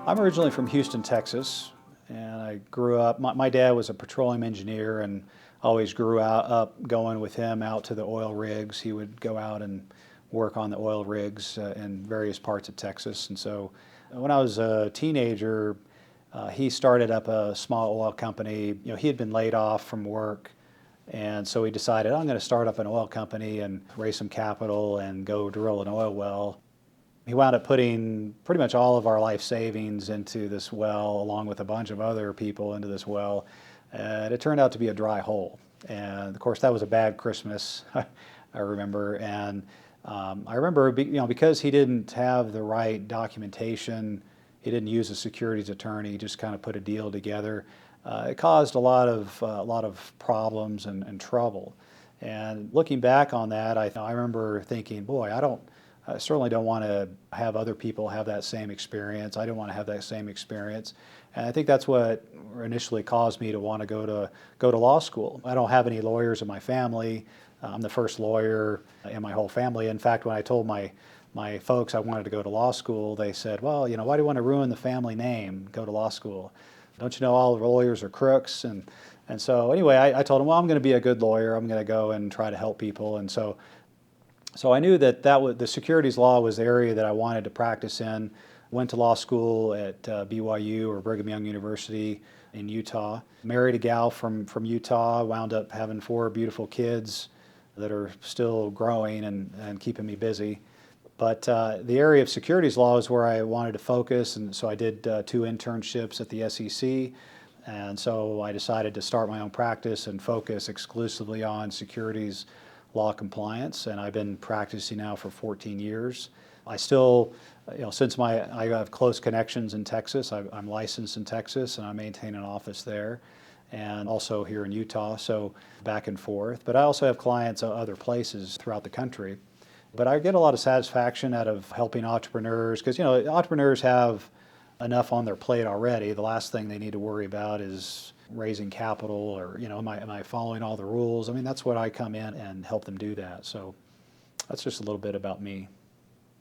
I'm originally from Houston, Texas, and I grew up, my dad was a petroleum engineer and always grew up going with him out to the oil rigs. He would go out and work on the oil rigs in various parts of Texas. And so when I was a teenager, he started up a small oil company. He had been laid off from work, and so he decided, I'm going to start up an oil company and raise some capital and go drill an oil well. He wound up putting pretty much all of our life savings into this well, along with a bunch of other people into this well, and it turned out to be a dry hole. And of course, that was a bad Christmas, I remember. And I remember, because he didn't have the right documentation, he didn't use a securities attorney, he just kind of put a deal together. It caused a lot of problems and trouble. And looking back on that, I remember thinking, boy, I certainly don't want to have other people have that same experience. I don't want to have that same experience. And I think that's what initially caused me to want to go to law school. I don't have any lawyers in my family. I'm the first lawyer in my whole family. In fact, when I told my folks I wanted to go to law school, they said, well, why do you want to ruin the family name, go to law school? Don't you know all the lawyers are crooks? And so anyway, I told them, well, I'm going to be a good lawyer. I'm going to go and try to help people. And so I knew that the securities law was the area that I wanted to practice in. Went to law school at BYU, or Brigham Young University in Utah. Married a gal from Utah, wound up having 4 beautiful kids that are still growing and keeping me busy. But the area of securities law is where I wanted to focus, and so I did 2 internships at the SEC. And so I decided to start my own practice and focus exclusively on securities law compliance, and I've been practicing now for 14 years. I still, since I have close connections in Texas, I'm licensed in Texas and I maintain an office there, and also here in Utah, so back and forth. But I also have clients other places throughout the country. But I get a lot of satisfaction out of helping entrepreneurs, because entrepreneurs have enough on their plate already. The last thing they need to worry about is raising capital, or am I following all the rules? I mean, that's what I come in and help them do that. So that's just a little bit about me.